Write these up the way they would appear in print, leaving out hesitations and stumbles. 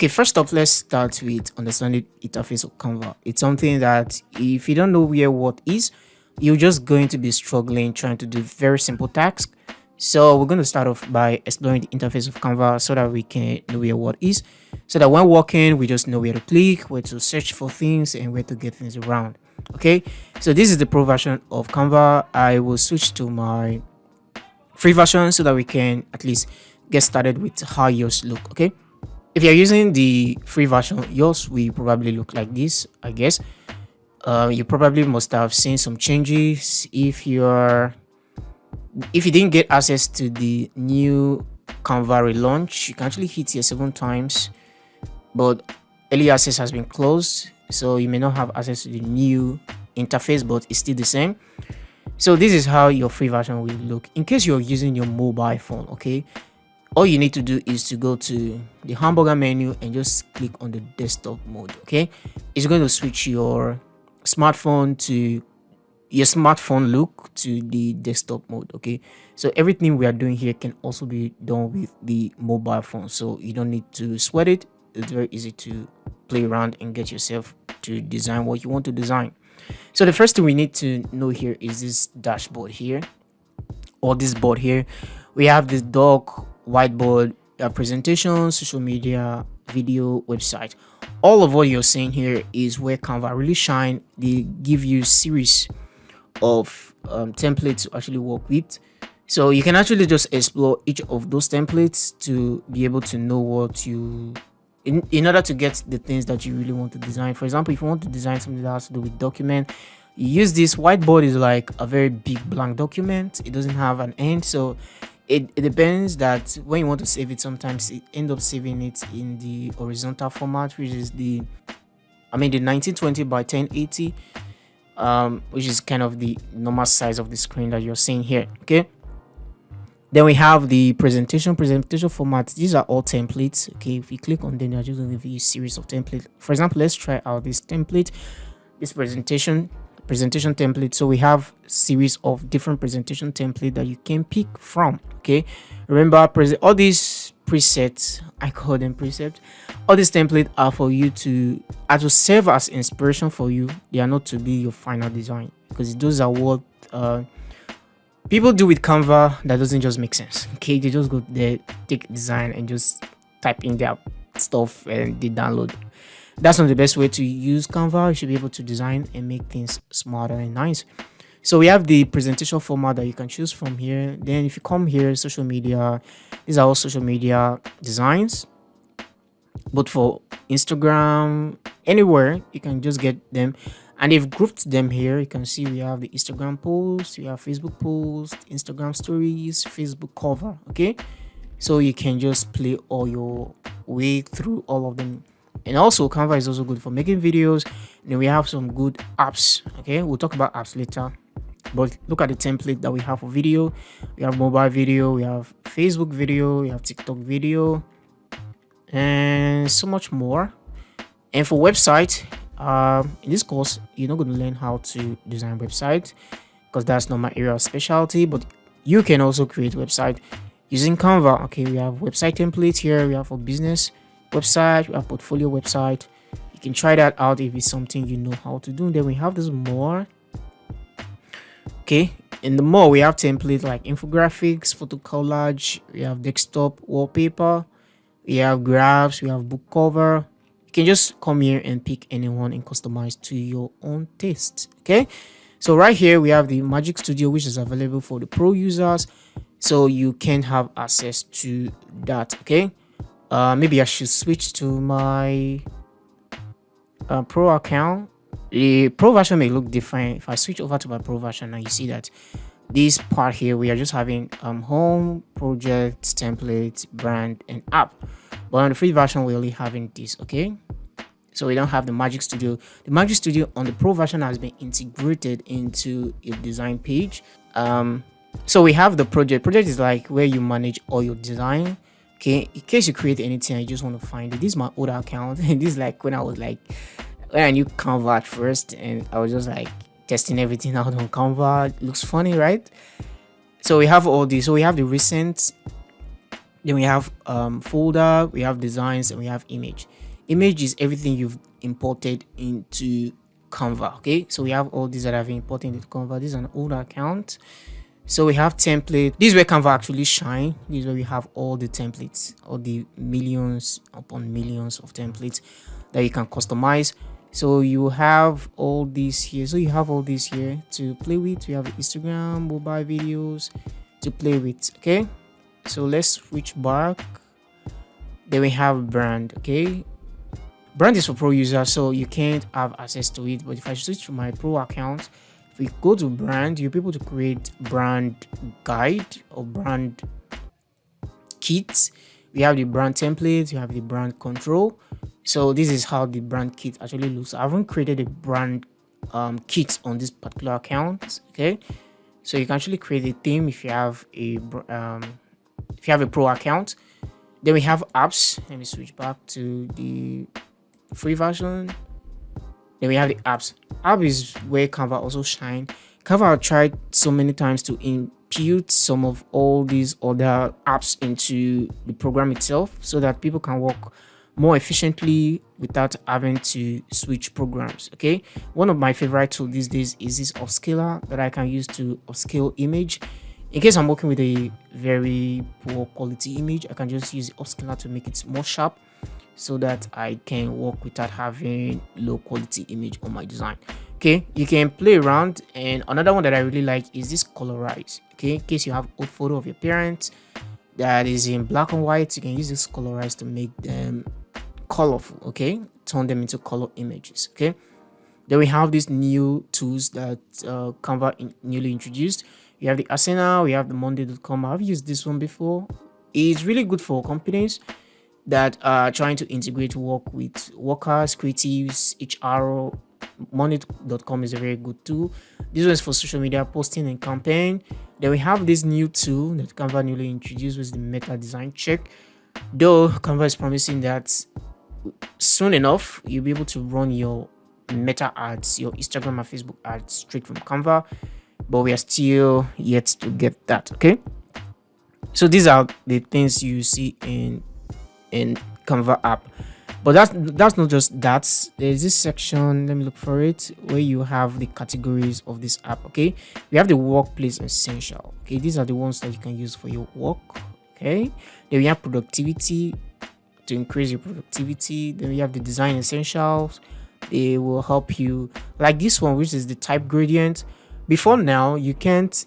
Okay, first up, let's start with understanding interface of Canva. It's something that if you don't know where what is, you're just going to be struggling trying to do very simple tasks. So we're going to start off by exploring the interface of Canva so that we can know where what is, so that when working, we just know where to click, where to search for things, and where to get things around. Okay, so this is the pro version of Canva. I will switch to my free version so that we can at least get started with how yours look. Okay, if you're using the free version, yours will probably look like this, I guess. You probably must have seen some changes. If you didn't get access to the new Canva relaunch, you can actually hit here 7 times, but early access has been closed, so you may not have access to the new interface, but it's still the same. So this is how your free version will look in case you're using your mobile phone. Okay, all you need to do is to go to the hamburger menu and just click on the desktop mode. Okay, it's going to switch your smartphone look to the desktop mode. Okay, so everything we are doing here can also be done with the mobile phone, so you don't need to sweat it. It's very easy to play around and get yourself to design what you want to design. So the first thing we need to know here is this dashboard here, or this board here. We have this doc, whiteboard, presentation, social media, video, website. All of what you're seeing here is where Canva really shine. They give you series of templates to actually work with, so you can actually just explore each of those templates to be able to know what you in order to get the things that you really want to design. For example, if you want to design something that has to do with document, you use this. Whiteboard is like a very big blank document. It doesn't have an end, so it depends that when you want to save it, sometimes it end up saving it in the horizontal format, which is the 1920 by 1080, which is kind of the normal size of the screen that you're seeing here. Okay, then we have the presentation format. These are all templates. Okay, if you click on them, they're just going to give you a series of templates. For example, let's try out this template, this presentation template. So we have series of different presentation template that you can pick from. Okay, remember, all these presets, I call them presets, all these templates are for you to serve as inspiration for you. They are not to be your final design, because those are what people do with Canva that doesn't just make sense. Okay, they just go there, take design, and just type in their stuff and they download. That's not the best way to use Canva. You should be able to design and make things smarter and nice. So we have the presentation format that you can choose from here. Then if you come here, social media, these are all social media designs, but for Instagram, anywhere you can just get them, and they've grouped them here. You can see we have the Instagram post, we have Facebook post, Instagram stories, Facebook cover. Okay, so you can just play all your way through all of them. And also Canva is also good for making videos. And then we have some good apps. Okay, we'll talk about apps later, but look at the template that we have for video. We have mobile video, we have Facebook video, we have TikTok video, and so much more. And for website, in this course, you're not going to learn how to design website, because that's not my area of specialty, but you can also create website using Canva. Okay, we have website templates here. We have for business website, we have portfolio website. You can try that out if it's something you know how to do. Then we have this more. Okay, in the more we have templates like infographics, photo collage, we have desktop wallpaper, we have graphs, we have book cover. You can just come here and pick anyone and customize to your own taste. Okay, so right here we have the Magic Studio, which is available for the pro users, so you can have access to that. Okay, maybe I should switch to my pro account. The pro version may look different. If I switch over to my pro version, now you see that this part here, we are just having home, projects, templates, brand, and app. But on the free version, we're only having this. Okay, so we don't have the Magic Studio. The Magic Studio on the pro version has been integrated into a design page. So we have the project is like where you manage all your design. Okay, in case you create anything, I just want to find it. This is my older account, and this is like when I knew Canva at first, and I was just like testing everything out on Canva. It looks funny, right? So we have all these. So we have the recent Then we have folder, we have designs, and we have image. Image is everything you've imported into Canva. Okay, so we have all these that I've imported into Canva. This is an older account. So we have template. This is where Canva actually shine. This is where we have all the templates, all the millions upon millions of templates that you can customize. So you have all these here. So you have all these here to play with. We have Instagram, mobile videos to play with. Okay, so let's switch back. Then we have brand. Okay, brand is for pro users, so you can't have access to it. But if I switch to my pro account, if we go to brand, you'll be able to create brand guide or brand kits. We have the brand template, you have the brand control. So this is how the brand kit actually looks. I haven't created a brand kit on this particular account. Okay, so you can actually create a theme if you have a pro account. Then we have apps. Let me switch back to the free version. Then we have the apps. App is where Canva also shine. Canva have tried so many times to impute some of all these other apps into the program itself so that people can work more efficiently without having to switch programs. Okay, one of my favorite tools these days is this upscaler that I can use to upscale image. In case I'm working with a very poor quality image, I can just use the upscaler to make it more sharp so that I can work without having low quality image on my design. Okay, you can play around. And another one that I really like is this colorize. Okay, in case you have old photo of your parents that is in black and white, you can use this colorize to make them colorful. Okay, turn them into color images. Okay, then we have these new tools that Canva newly introduced. We have the Arsenal, we have the Monday.com. I've used this one before. It's really good for companies that are trying to integrate work with workers, creatives, HR. Monday.com is a very good tool. This one is for social media posting and campaign. Then we have this new tool that Canva newly introduced, with the meta design check. Though Canva is promising that soon enough you'll be able to run your meta ads, your Instagram and Facebook ads straight from Canva, but we are still yet to get that. Okay, so these are the things you see in Canva app. But that's not just that. There's this section, let me look for it, where you have the categories of this app. Okay, we have the workplace essential. Okay, these are the ones that you can use for your work. Okay, then we have productivity to increase your productivity. Then we have the design essentials. They will help you, like this one, which is the type gradient. Before now, you can't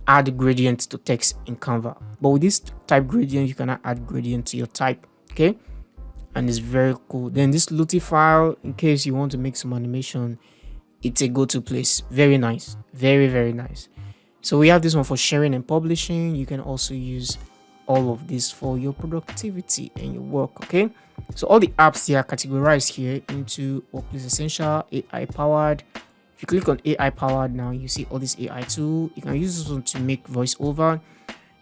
add gradient to text in Canva, but with this type gradient, you can add gradient to your type. Okay, and it's very cool. Then this Looty file, in case you want to make some animation, it's a go-to place. Very nice, very nice. So we have this one for sharing and publishing. You can also use all of this for your productivity and your work. Okay, so all the apps, they are categorized here into workplace essential, AI powered. If you click on AI powered now, you see all this AI tool. You can use this one to make voiceover.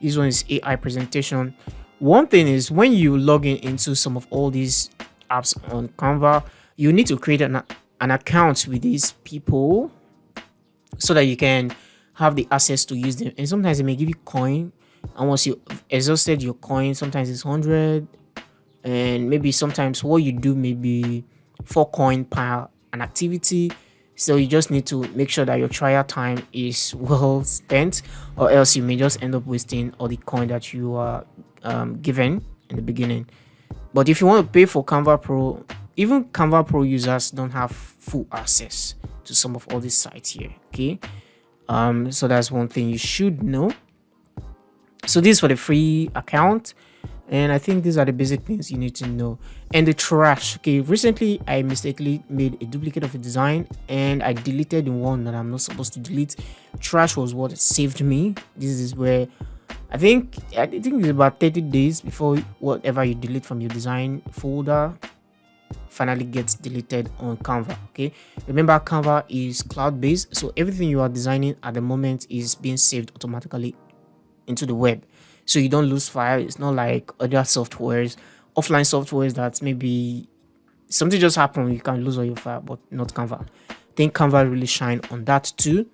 This one is AI presentation. One thing is, when you log in into some of all these apps on Canva, you need to create an account with these people so that you can have the access to use them. And sometimes they may give you coin, and once you exhausted your coin, sometimes it's 100, and maybe sometimes what you do may be 4 coin per an activity. So you just need to make sure that your trial time is well spent, or else you may just end up wasting all the coin that you are given in the beginning. But if you want to pay for Canva Pro, even Canva Pro users don't have full access to some of all these sites here. Okay, so that's one thing you should know. So this is for the free account, and I think these are the basic things you need to know. And the trash. Okay, recently I mistakenly made a duplicate of a design and I deleted the one that I'm not supposed to delete. Trash was what saved me. This is where I think it's about 30 days before whatever you delete from your design folder finally gets deleted on Canva. Okay, remember Canva is cloud-based, so everything you are designing at the moment is being saved automatically into the web, so you don't lose file. It's not like other softwares, offline softwares, that maybe something just happened, you can lose all your file, but not Canva. I think Canva really shine on that too.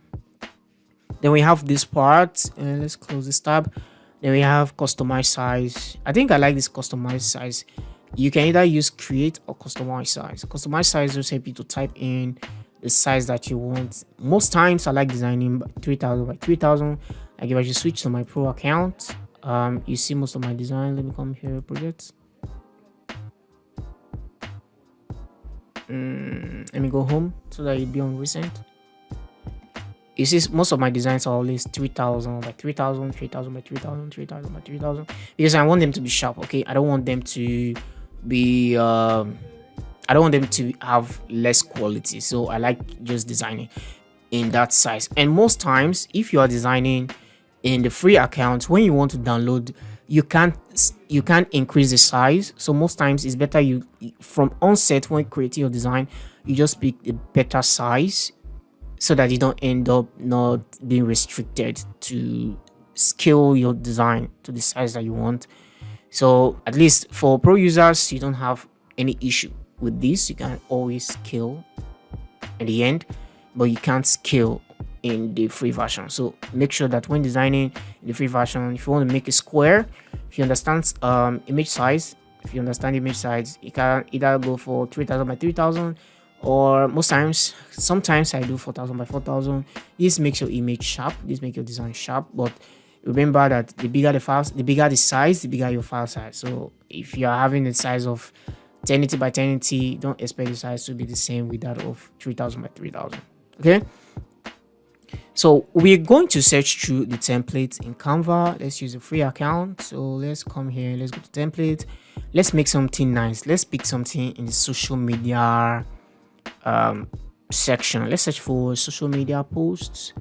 Then we have this part, and let's close this tab. Then we have customize size. I think I like this customized size. You can either use create or customize size. Customize size just help you to type in the size that you want. Most times I like designing by 3000 by 3000. Like if I just switch to my pro account, you see most of my design. Let me come here, projects. Let me go home so that it be on recent. You see, most of my designs are always 3000 by 3000, 3000 by 3000, 3000 by 3000, because I want them to be sharp. Okay, I don't want them to be I don't want them to have less quality, so I like just designing in that size. And most times if you are designing in the free account, when you want to download, you can't increase the size. So most times it's better you from onset, when creating your design, you just pick a better size so that you don't end up not being restricted to scale your design to the size that you want. So at least for pro users, you don't have any issue with this. You can always scale at the end, but you can't scale in the free version. So make sure that when designing in the free version, if you want to make a square, if you understand image size, you can either go for 3000 by 3000, or sometimes I do 4000 by 4000. This makes your image sharp, this makes your design sharp. But remember that the bigger the files, the bigger the size, the bigger your file size. So if you are having a size of 1080 by 1080, don't expect the size to be the same with that of 3000 by 3000. Okay, so we're going to search through the templates in Canva. Let's use a free account. So let's come here, let's go to template, let's make something nice. Let's pick something in the social media section. Let's search for social media posts.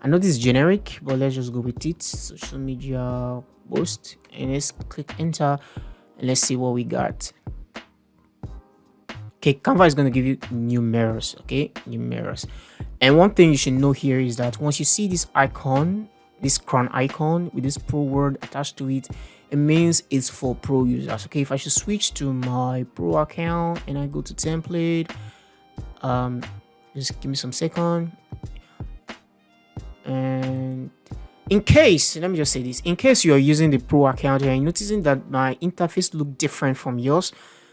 I know this is generic, but let's just go with it. Social media post, and let's click enter, and let's see what we got. Okay, Canva is going to give you new mirrors. Okay, new mirrors. And one thing you should know here is that once you see this icon, this crown icon with this pro word attached to it, it means it's for pro users. Okay, if I should switch to my pro account and I go to template, just give me some second. And in case, let me just say this, in case you are using the pro account and you're noticing that my interface look different from yours,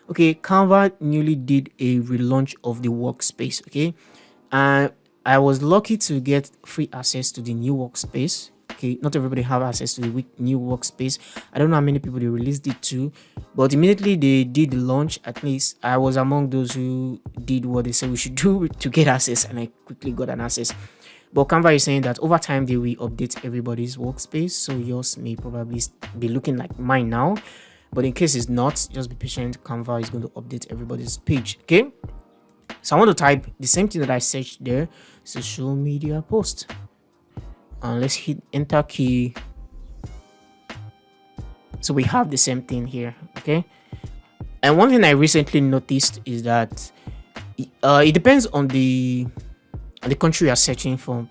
okay, Canva newly did a relaunch of the workspace. Okay, and I was lucky to get free access to the new workspace. Okay, not everybody have access to the new workspace. I don't know how many people they released it to, but immediately they did the launch, at least I was among those who did what they said we should do to get access, and I quickly got an access. But Canva is saying that over time they will update everybody's workspace, so yours may probably be looking like mine now. But in case it's not, just be patient. Canva is going to update everybody's page. Okay, so I want to type the same thing that I searched there, social media post, and let's hit enter key. So we have the same thing here. Okay, and one thing I recently noticed is that it depends on the country you are searching from.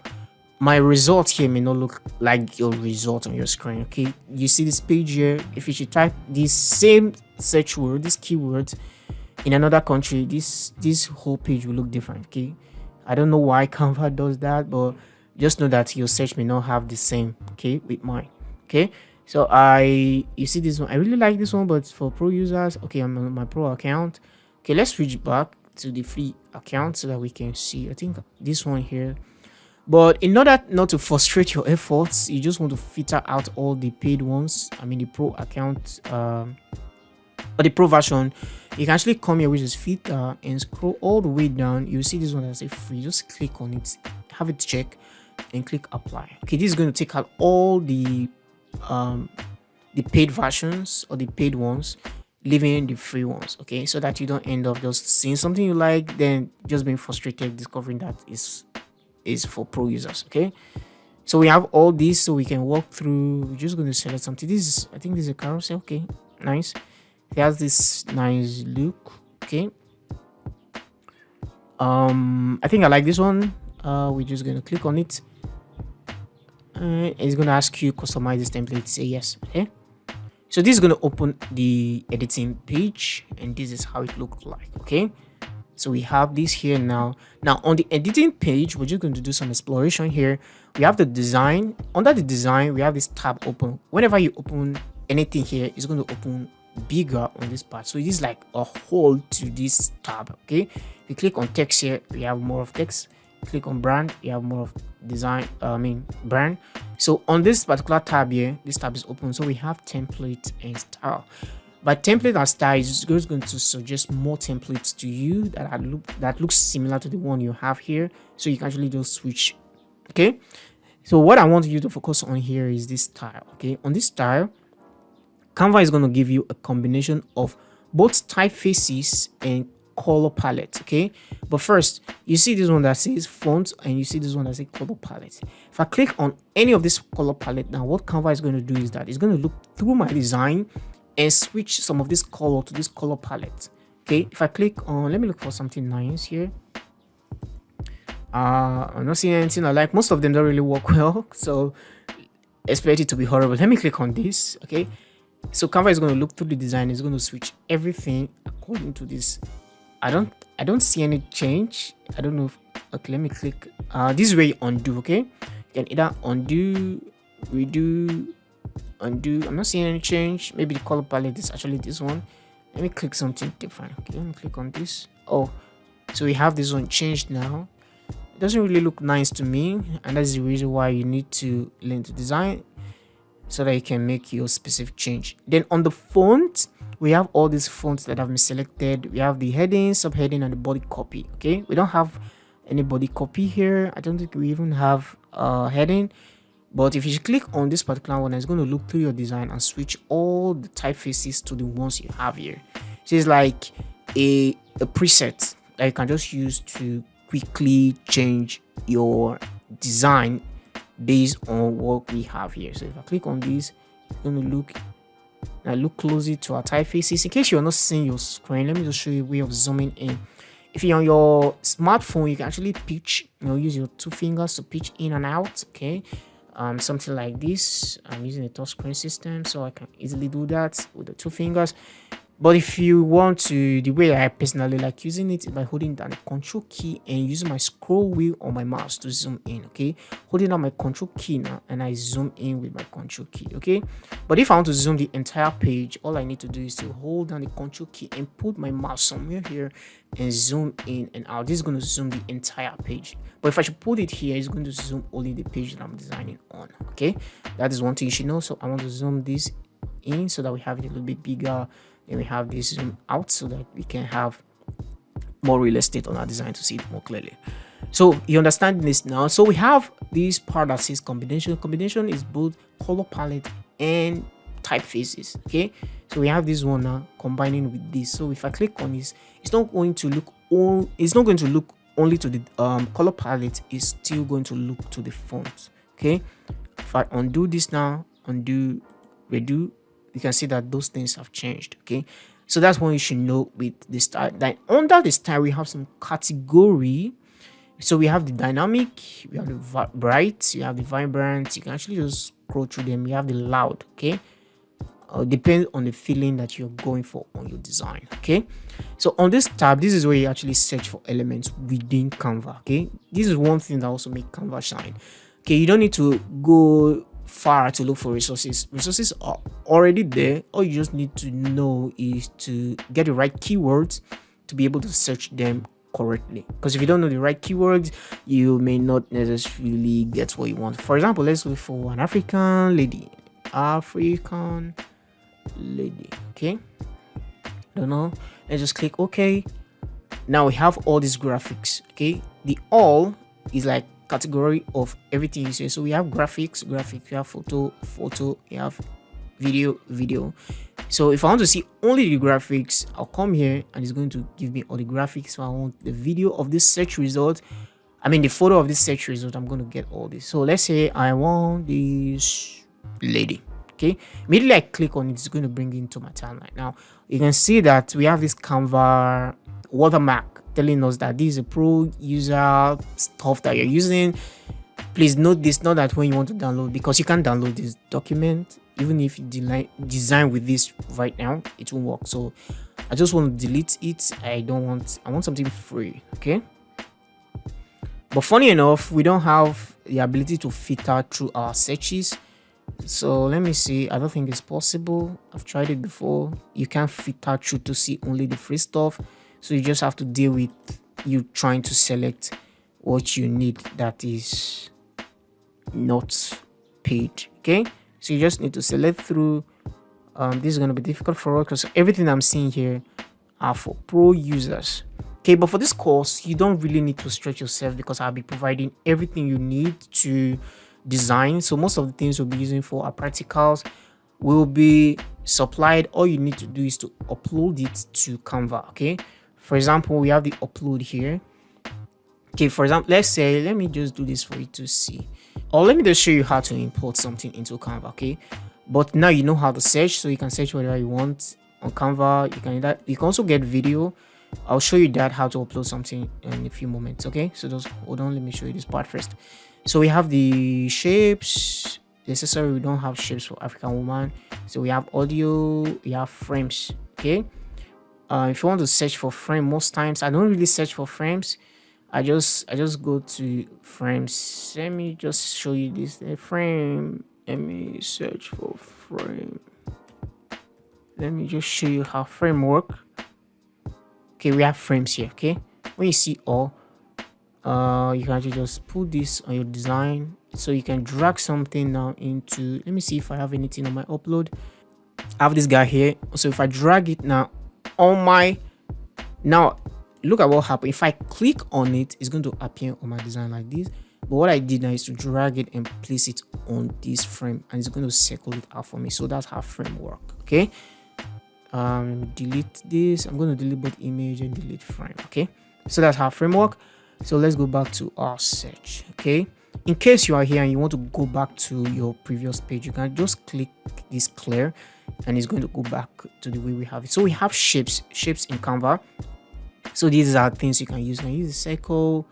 My result here may not look like your result on your screen. Okay, you see this page here. If you should type this same search word, this keyword in another country, this whole page will look different. Okay, I don't know why Canva does that, but just know that your search may not have the same, okay, with mine. Okay, so you see this one, I really like this one, but for pro users, okay, I'm on my pro account. Okay, let's switch back to the free account so that we can see, I think this one here. But in order not to frustrate your efforts, you just want to filter out all the paid ones. I mean the pro account or the pro version. You can actually come here, which is filter, and scroll all the way down. You see this one that says free. Just click on it, have it check, and click apply. Okay, this is going to take out all the paid versions or the paid ones, leaving the free ones. Okay, so that you don't end up just seeing something you like, then just being frustrated discovering that is for pro users. Okay, so we have all these, so we can walk through. We're just going to select something. This is, I think this is a carousel. Okay, nice. It has this nice look. Okay, I think I like this one. We're just going to click on it, and it's going to ask you customize this template. Say yes. Okay, so this is going to open the editing page, and this is how it looks like. Okay, So we have this here now. Now on the editing page, we're just going to do some exploration here. We have the design. Under the design, we have this tab open. Whenever you open anything here, it's going to open bigger on this part. So it is like a hole to this tab. Okay. If you click on text here, we have more of text. Click on brand, you have more of design, brand. So on this particular tab here, this tab is open. So we have template and style. But template and style is just going to suggest more templates to you that looks similar to the one you have here. So you can actually just switch. Okay. So what I want you to focus on here is this style. Okay. On this style, Canva is going to give you a combination of both typefaces and color palette. Okay, but first you see this one that says font and you see this one that says color palette. If I click on any of this color palette now, what Canva is going to do is that it's going to look through my design and switch some of this color to this color palette. Okay, if I click on, let me look for something nice here. I'm not seeing anything I like. Most of them don't really work well, so expect it to be horrible. Let me click on this. Okay, so Canva is going to look through the design. It's going to switch everything according to this. I don't see any change. I don't know if, okay, let me click. This is where you undo. Okay, you can either undo, redo, undo. I'm not seeing any change. Maybe the color palette is actually this one. Let me click something different. Okay, let me click on this. Oh, so we have this one changed now. It doesn't really look nice to me, and that's the reason why you need to learn to design so that you can make your specific change. Then on the font, we have all these fonts that have been selected. We have the heading, subheading, and the body copy. Okay, we don't have any body copy here. I don't think we even have heading. But if you click on this particular one, it's going to look through your design and switch all the typefaces to the ones you have here. So it's like a preset that you can just use to quickly change your design based on what we have here. So if I click on this, it's going to look. Now look closely to our typefaces. In case you're not seeing your screen, let me just show you a way of zooming in. If you're on your smartphone, you can actually pitch, use your two fingers to pitch in and out. Okay, something like this. I'm using a touchscreen system, so I can easily do that with the two fingers. But if you want to, the way I personally like using it is by holding down the control key and using my scroll wheel on my mouse to zoom in. Okay, holding down my control key now and I zoom in with my control key. Okay, but if I want to zoom the entire page, all I need to do is to hold down the control key and put my mouse somewhere here and zoom in and out. This is going to zoom the entire page. But if I should put it here, it's going to zoom only the page that I'm designing on. Okay, that is one thing you should know. So I want to zoom this in so that we have it a little bit bigger. And we have this zoom out so that we can have more real estate on our design to see it more clearly. So you understand this now. So we have this part that says combination. Combination is both color palette and typefaces. Okay, so we have this one now combining with this. So if I click on this, it's not going to look only to the color palette. It's still going to look to the font. Okay, if I undo this now, undo, redo, you can see that those things have changed. Okay, so that's what you should know with this style. Then under the style, we have some category. So we have the dynamic, we have the bright, you have the vibrant. You can actually just scroll through them. You have the loud. Okay, depends on the feeling that you're going for on your design. Okay, so on this tab, this is where you actually search for elements within Canva. Okay, this is one thing that also makes Canva shine. Okay, you don't need to go far to look for resources. Resources are already there. All you just need to know is to get the right keywords to be able to search them correctly, because if you don't know the right keywords, you may not necessarily get what you want. For example, let's look for an African lady. Okay, don't know. Let's just click OK. Now we have all these graphics. Okay, the all is like category of everything you say. So we have graphics, we have photo, we have video. So if I want to see only the graphics, I'll come here and it's going to give me all the graphics. So I want the video of this search result, the photo of this search result, I'm going to get all this. So let's say I want this lady. Okay, immediately I click on it, it's going to bring it into my timeline. Now you can see that we have this Canva watermark telling us that this is a pro user stuff that you're using. Please note this, not that when you want to download, because you can't download this document. Even if you design with this right now, it won't work. So I just want to delete it. I want something free. Okay, but funny enough, we don't have the ability to filter through our searches. So let me see. I don't think it's possible. I've tried it before. You can't filter through to see only the free stuff. So you just have to deal with you trying to select what you need that is not paid. Okay, so you just need to select through. This is going to be difficult for us because everything I'm seeing here are for pro users. Okay, but for this course, you don't really need to stretch yourself because I'll be providing everything you need to design. So most of the things we'll be using for our practicals will be supplied. All you need to do is to upload it to Canva. Okay, for example, we have the upload here. Okay, for example, let me just do this for you to see, or let me just show you how to import something into Canva. Okay, but now you know how to search, so you can search whatever you want on Canva. You can also get video. I'll show you that, how to upload something in a few moments. Okay, so just hold on, let me show you this part first. So we have the shapes. The accessory, we don't have shapes for African woman. So we have audio, we have frames. Okay, if you want to search for frame, most times I don't really search for frames. I just go to frames. Let me just show you this frame. Let me search for frame. Let me just show you how frame work. Okay, we have frames here. Okay, when you see all, you can actually just put this on your design, so you can drag something now into. Let me see if I have anything on my upload. I have this guy here. So if I drag it now on my, now look at what happened. If I click on it, it's going to appear on my design like this. But what I did now is to drag it and place it on this frame, and it's going to circle it out for me. So that's how frame work. Okay, let me delete this. I'm going to delete both image and delete frame. Okay, so that's how frame work. So let's go back to our search. Okay, in case you are here and you want to go back to your previous page, you can just click this clear, and it's going to go back to the way we have it. So we have shapes in Canva. So these are things you can use. You can use a circle.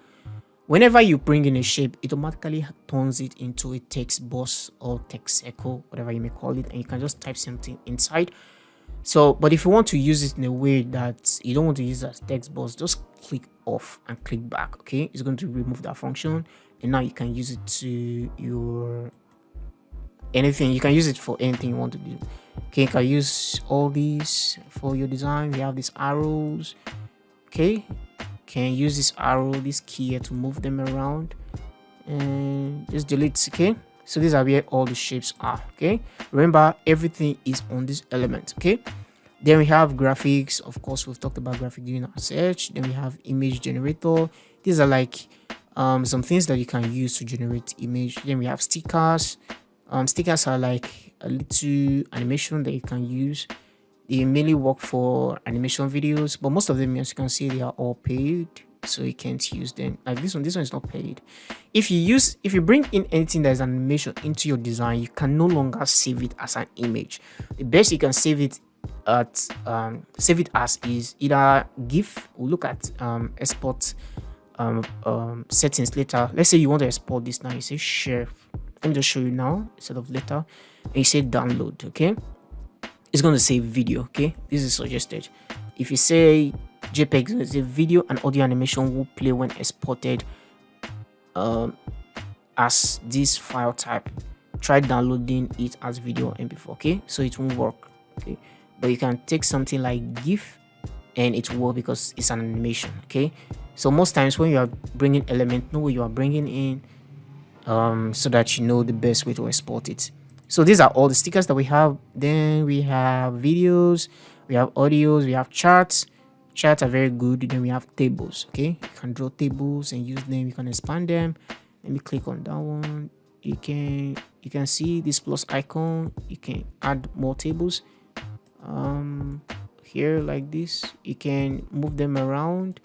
Whenever you bring in a shape, it automatically turns it into a text box or text circle, whatever you may call it, and you can just type something inside. So, but if you want to use it in a way that you don't want to use as text box, just click off and click back. Okay, it's going to remove that function, and now you can use it to your anything. You can use it for anything you want to do. Okay, you can use all these for your design. We have these arrows. Okay, can use this arrow, this key here to move them around, and just delete. Okay, so these are where all the shapes are. Okay, remember everything is on this element. Okay, then we have graphics. Of course, we've talked about graphic during our search. Then we have image generator. These are like some things that you can use to generate image. Then we have stickers. Stickers are like a little animation that you can use. They mainly work for animation videos, but most of them, as you can see, they are all paid, so you can't use them. Like this one is not paid. If you bring in anything that is animation into your design, you can no longer save it as an image. The best you can save it as is either GIF. We'll look at export settings later. Let's say you want to export this now. You say share. Let me just show you now instead of later. And you say download. Okay, it's going to say video. Okay, this is suggested. If you say JPEG, it's a video and audio animation will play when exported as this file type. Try downloading it as video MP4. Okay, so it won't work. Okay, but you can take something like GIF and it will work because it's an animation. Okay, so most times when you are bringing element, know what you are bringing in, so that you know the best way to export it. So these are all the stickers that we have. Then we have videos, we have audios, we have charts. Charts are very good. Then we have tables. Okay, you can draw tables and use them. You can expand them. Let me click on that one. You can see this plus icon. You can add more tables here like this. You can move them around.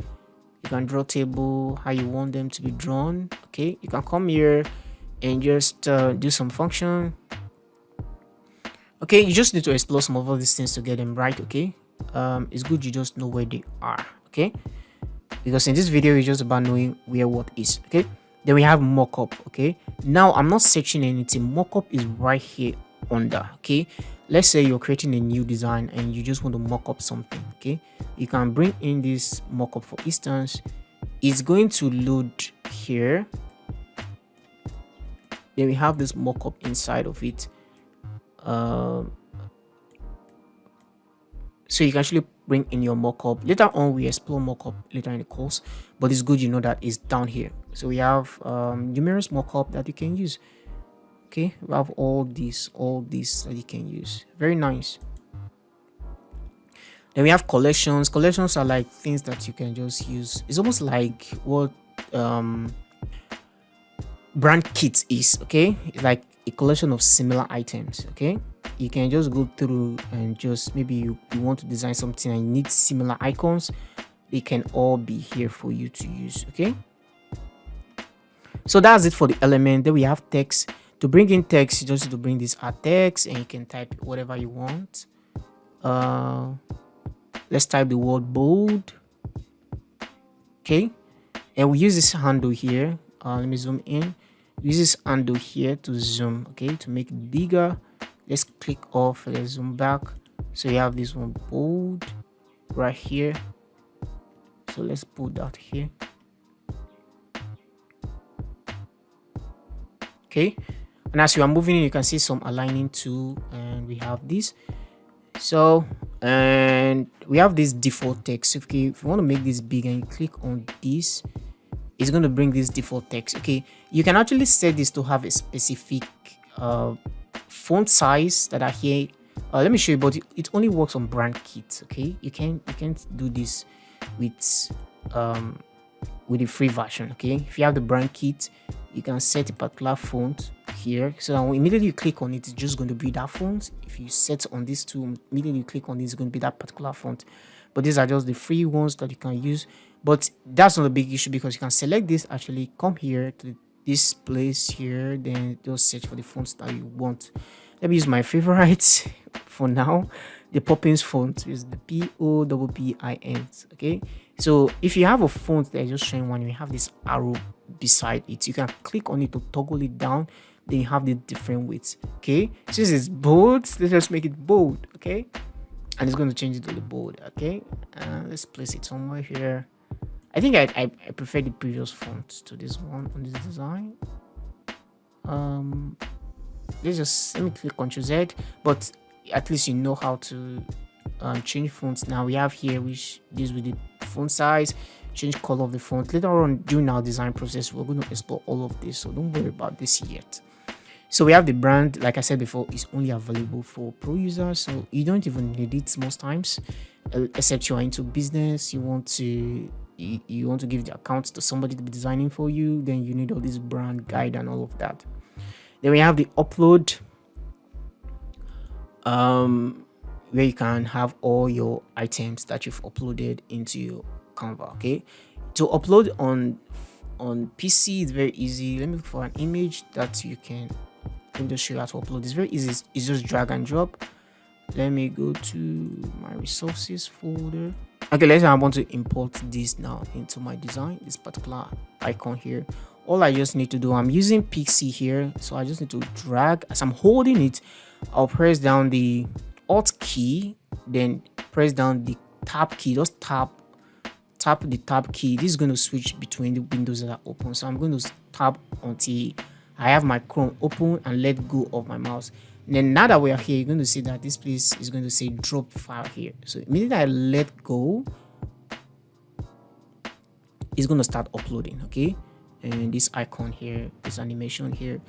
You can draw table how you want them to be drawn. Okay, you can come here and just do some function. Okay, you just need to explore some of all these things to get them right. Okay, it's good you just know where they are. Okay, because in this video it's just about knowing where what is. Okay, then we have mockup. Okay, now I'm not searching anything. Mockup is right here under. Okay, let's say you're creating a new design and you just want to mock up something. Okay, you can bring in this mockup. For instance, it's going to load here. Then we have this mockup inside of it. So you can actually bring in your mockup. Later on, we explore mockup later in the course, but it's good you know that it's down here. So we have numerous mockup that you can use. Okay, we have all these that you can use. Very nice. Then we have collections. Collections are like things that you can just use. It's almost like what brand kit is. Okay, it's like a collection of similar items. Okay, you can just go through and just maybe you want to design something and you need similar icons. They can all be here for you to use. Okay, so that's it for the element. Then we have text. To bring in text, you just need to bring this add text and you can type whatever you want. Let's type the word bold. Okay, and we use this handle here. Let me zoom in. Use this handle here to zoom. Okay, to make it bigger. Let's click off. Let's zoom back. So you have this one bold right here. So let's put that here. Okay, and as you are moving in, you can see some aligning tool, and we have this. So, and we have this default text. Okay, if you want to make this big and you click on this, it's going to bring this default text. Okay, you can actually set this to have a specific font size that are here. Let me show you, but it only works on brand kits. Okay, you can't do this with the free version. Okay, if you have the brand kit, you can set a particular font here, so that when immediately you click on it, it's just going to be that font. If you set on this tool, immediately you click on this, it's going to be that particular font. But these are just the free ones that you can use. But that's not a big issue because you can select this, actually come here to this place here, then just search for the fonts that you want. Let me use my favorites for now. The Poppins font is the Poppins. Okay, so if you have a font that is just showing one, you have this arrow beside it. You can click on it to toggle it down. Then you have the different weights. Okay, since it's bold, let's just make it bold. Okay, and it's going to change it to the bold. Okay, let's place it somewhere here. I think I prefer the previous font to this one on this design. Let me click Ctrl Z, but at least you know how to change fonts. Now we have here which deals with the font size, change color of the font. Later on during our design process, we're going to explore all of this, so don't worry about this yet. So we have the brand, like I said before, is only available for pro users, so you don't even need it most times, except you are into business, you want to give the account to somebody to be designing for you, then you need all this brand guide and all of that. Then we have the upload, where you can have all your items that you've uploaded into your Canva. Okay, to upload on PC is very easy. Let me look for an image that you can. Let me just show you how to upload. It's very easy. It's just drag and drop. Let me go to my resources folder. Okay, let's say I want to import this now into my design, this particular icon here. All I just need to do, I'm using Pixie here, so I just need to drag. As I'm holding it, I'll press down the Alt key, then press down the Tab key. Just tap the Tab key. This is going to switch between the windows that are open. So I'm going to tap until I have my Chrome open and let go of my mouse. And then now that we are here, you're going to see that this place is going to say drop file here. So immediately I let go, it's going to start uploading. Okay, and this icon here, this animation here.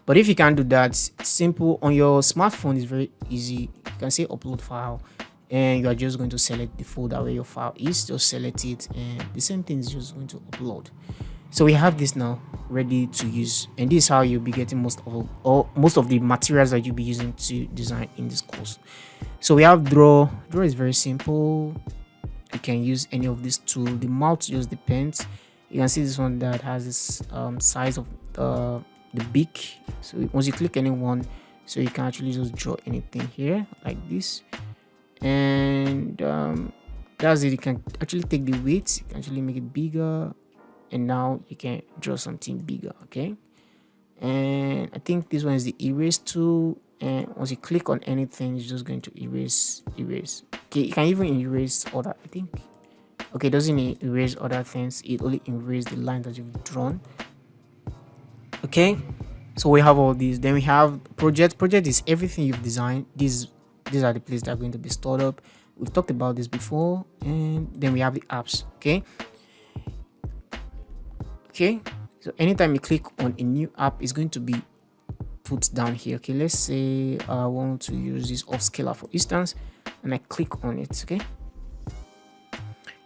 But if you can't do that, it's simple. On your smartphone, it's very easy. You can say upload file, and you are just going to select the folder where your file is. Just select it, and the same thing is just going to upload. So we have this now ready to use, and this is how you'll be getting most of the materials that you'll be using to design in this course. So we have draw. Draw is very simple. You can use any of these tools. The mouse just depends. You can see this one that has this size of the beak. So once you click any one, so you can actually just draw anything here like this, and that's it. You can actually take the weight, you can actually make it bigger, and now you can draw something bigger. Okay, and I think this one is the erase tool. and once you click on anything, it's just going to erase. Okay, you can even erase other, I think. Okay, it doesn't erase other things, it only erases the line that you've drawn. Okay, so we have all these. Then we have project is everything you've designed. These are the places that are going to be stored up. We've talked about this before. And then we have the apps. Okay, so anytime you click on a new app, it's going to be put down here. Okay, let's say I want to use this upscaler for instance, and I click on it. Okay,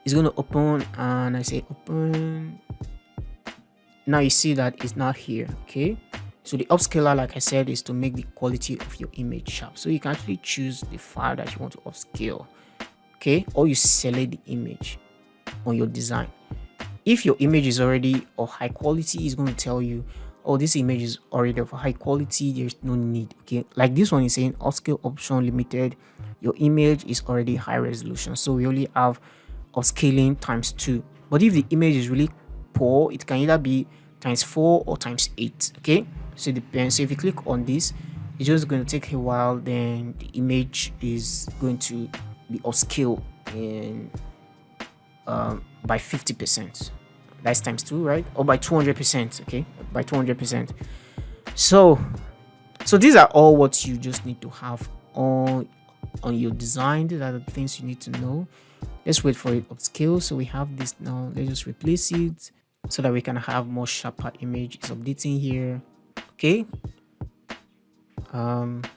it's going to open, and I say open. Now you see that it's not here. Okay, so the upscaler, like I said, is to make the quality of your image sharp, so you can actually choose the file that you want to upscale. Okay, or you select the image on your design. If your image is already of high quality, it's going to tell you, oh, this image is already of high quality, there's no need. Okay, like this one is saying upscale option limited, your image is already high resolution, so we only have upscaling ×2. But if the image is really poor, it can either be ×4 or ×8. Okay, so it depends. So if you click on this, it's just going to take a while, then the image is going to be upscaled in by 50%. That's ×2, right? Or by 200%. Okay, by 200%. So these are all what you just need to have on your design. These are the things you need to know. Let's wait for it upscale. So we have this now. Let's just replace it so that we can have more sharper image. It's updating here. Okay,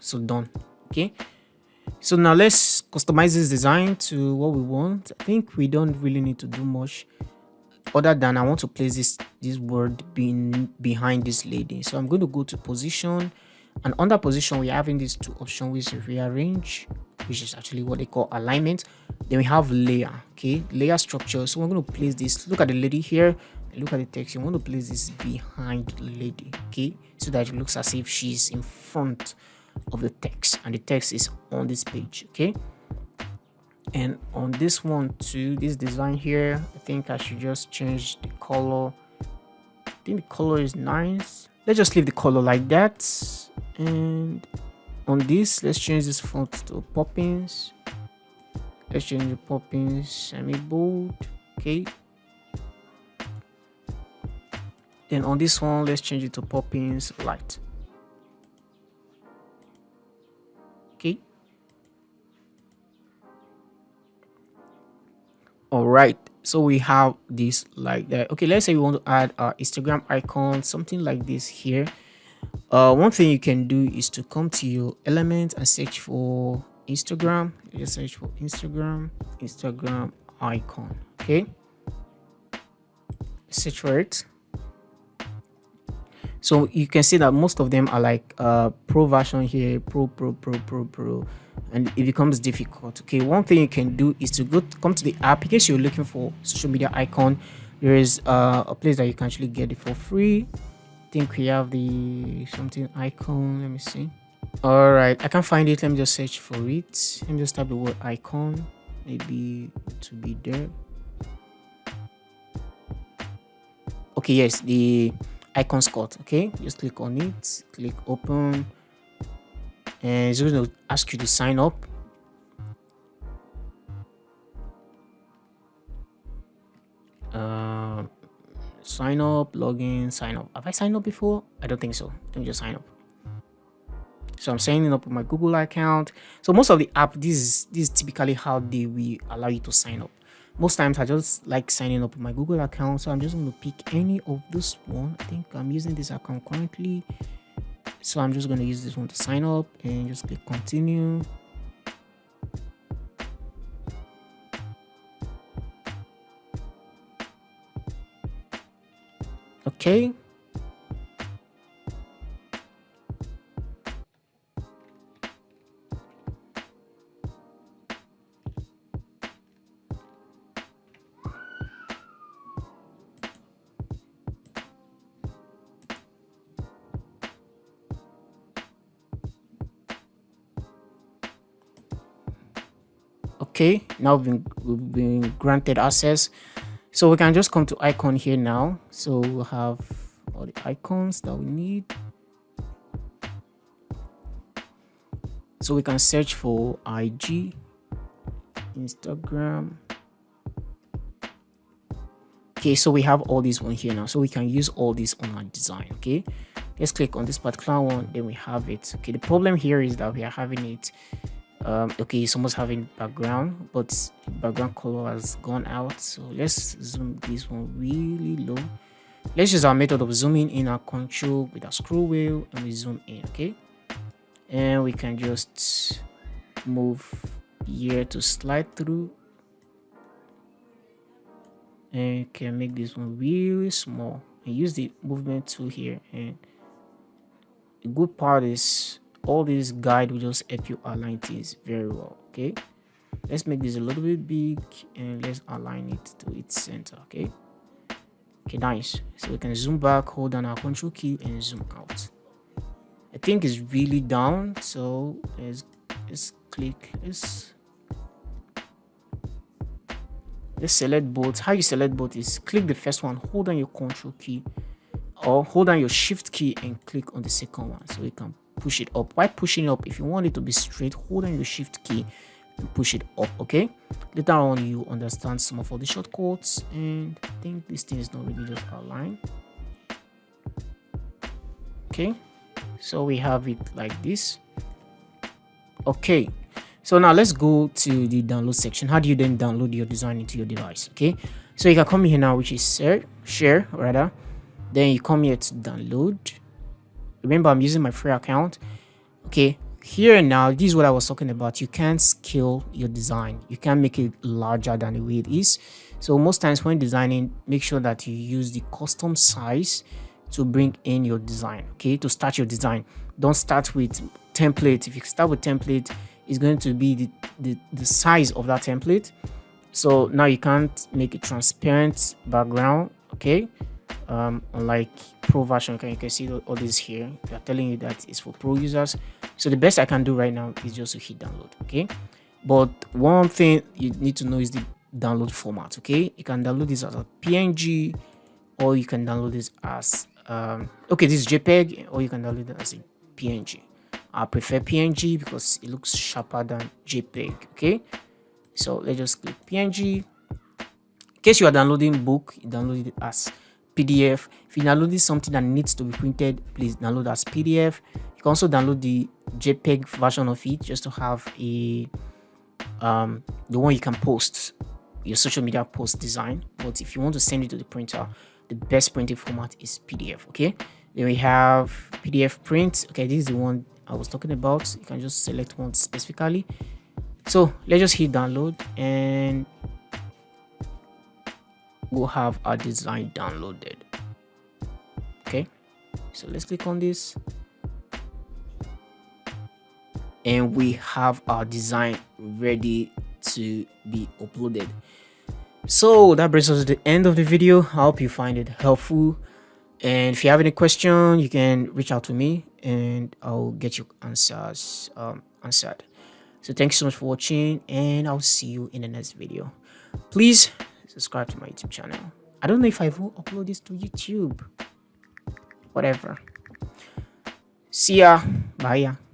so done. Okay, so now let's customize this design to what we want. I think we don't really need to do much other than I want to place this word behind this lady. So I'm going to go to position, and under position we're having these two options, which is rearrange, which is actually what they call alignment. Then we have layer. Okay, layer structure. So we're going to place this. Look at the lady here, and look at the text. You want to place this behind the lady. Okay, so that it looks as if she's in front of the text, and the text is on this page. Okay, and on this one too, this design here, I think I should just change the color. I think the color is nice. Let's just leave the color like that. And on this, let's change this font to Poppins. Let's change the Poppins semi-bold. Okay, then on this one, let's change it to Poppins light. Okay, all right, so we have this like that. Okay, let's say we want to add our Instagram icon, something like this here. One thing you can do is to come to your element and search for Instagram. Just search for Instagram icon. Okay, search for it. So you can see that most of them are like pro version here, pro, and it becomes difficult. Okay, one thing you can do is to come to the app. In case you're looking for social media icon, there is a place that you can actually get it for free. I think we have the something icon. Let me see. All right, I can't find it. Let me just search for it. Let me just type the word icon. Maybe to be there. Okay, yes, the icon Scott. Okay, just click on it, click open, and it's going to ask you to sign up. Sign up, login, sign up. Have I signed up before? I don't think so. Let me just sign up. So I'm signing up with my Google account. So most of the app, this is typically how they will allow you to sign up. Most times I just like signing up with my Google account, so I'm just going to pick any of this one. I think I'm using this account currently, so I'm just going to use this one to sign up and just click continue. Okay, okay, now we've been granted access, so we can just come to icon here now. So we'll have all the icons that we need. So we can search for IG, Instagram. Okay, so we have all these one here now, so we can use all these on our design. Okay, let's click on this particular one, then we have it. Okay, the problem here is that we are having it okay, it's almost having background, but background color has gone out. So let's zoom this one really low. Let's use our method of zooming in, our control with our scroll wheel, and we zoom in. Okay, and we can just move here to slide through, and you can make this one really small and use the movement tool here. And the good part is all this guide will just help you align things very well. Okay, let's make this a little bit big and let's align it to its center. Okay, nice. So we can zoom back, hold down our control key, and zoom out. I think it's really down, so let's click, let's select both. How you select both is click the first one, hold down your control key, or hold down your shift key and click on the second one, so we can push it up. While pushing it up, if you want it to be straight, hold down your shift key and push it up. Okay, later on you understand some of all the shortcuts, and I think this thing is not really just aligned. Okay, so we have it like this. Okay, so now let's go to the download section. How do you then download your design into your device? Okay, so you can come here now, which is share rather. Then you come here to download. Remember, I'm using my free account. Okay, here now, this is what I was talking about. You can't scale your design. You can't make it larger than the way it is. So most times when designing, make sure that you use the custom size to bring in your design. Okay, to start your design, don't start with template. If you start with template, it's going to be the size of that template. So now you can't make a transparent background. Okay, unlike pro version, you can see all this here. They're telling you that it's for pro users. So the best I can do right now is just to hit download. Okay, but one thing you need to know is the download format. Okay, you can download this as a PNG, or you can download this as okay, this is JPEG, or you can download it as a PNG. I prefer PNG because it looks sharper than JPEG. Okay, so let's just click PNG. In case you are downloading book, you download it as PDF. If you download something that needs to be printed, please download as PDF. You can also download the JPEG version of it just to have a the one you can post your social media post design. But if you want to send it to the printer, the best printing format is PDF. Okay, then we have PDF print. Okay, this is the one I was talking about. You can just select one specifically. So let's just hit download, and we'll have our design downloaded. Okay, so let's click on this, and we have our design ready to be uploaded. So that brings us to the end of the video. I hope you find it helpful, and if you have any question, you can reach out to me and I'll get your answers answered. So thanks so much for watching, and I'll see you in the next video. Please subscribe to my YouTube channel. I don't know if I will upload this to YouTube. Whatever. See ya. Bye ya.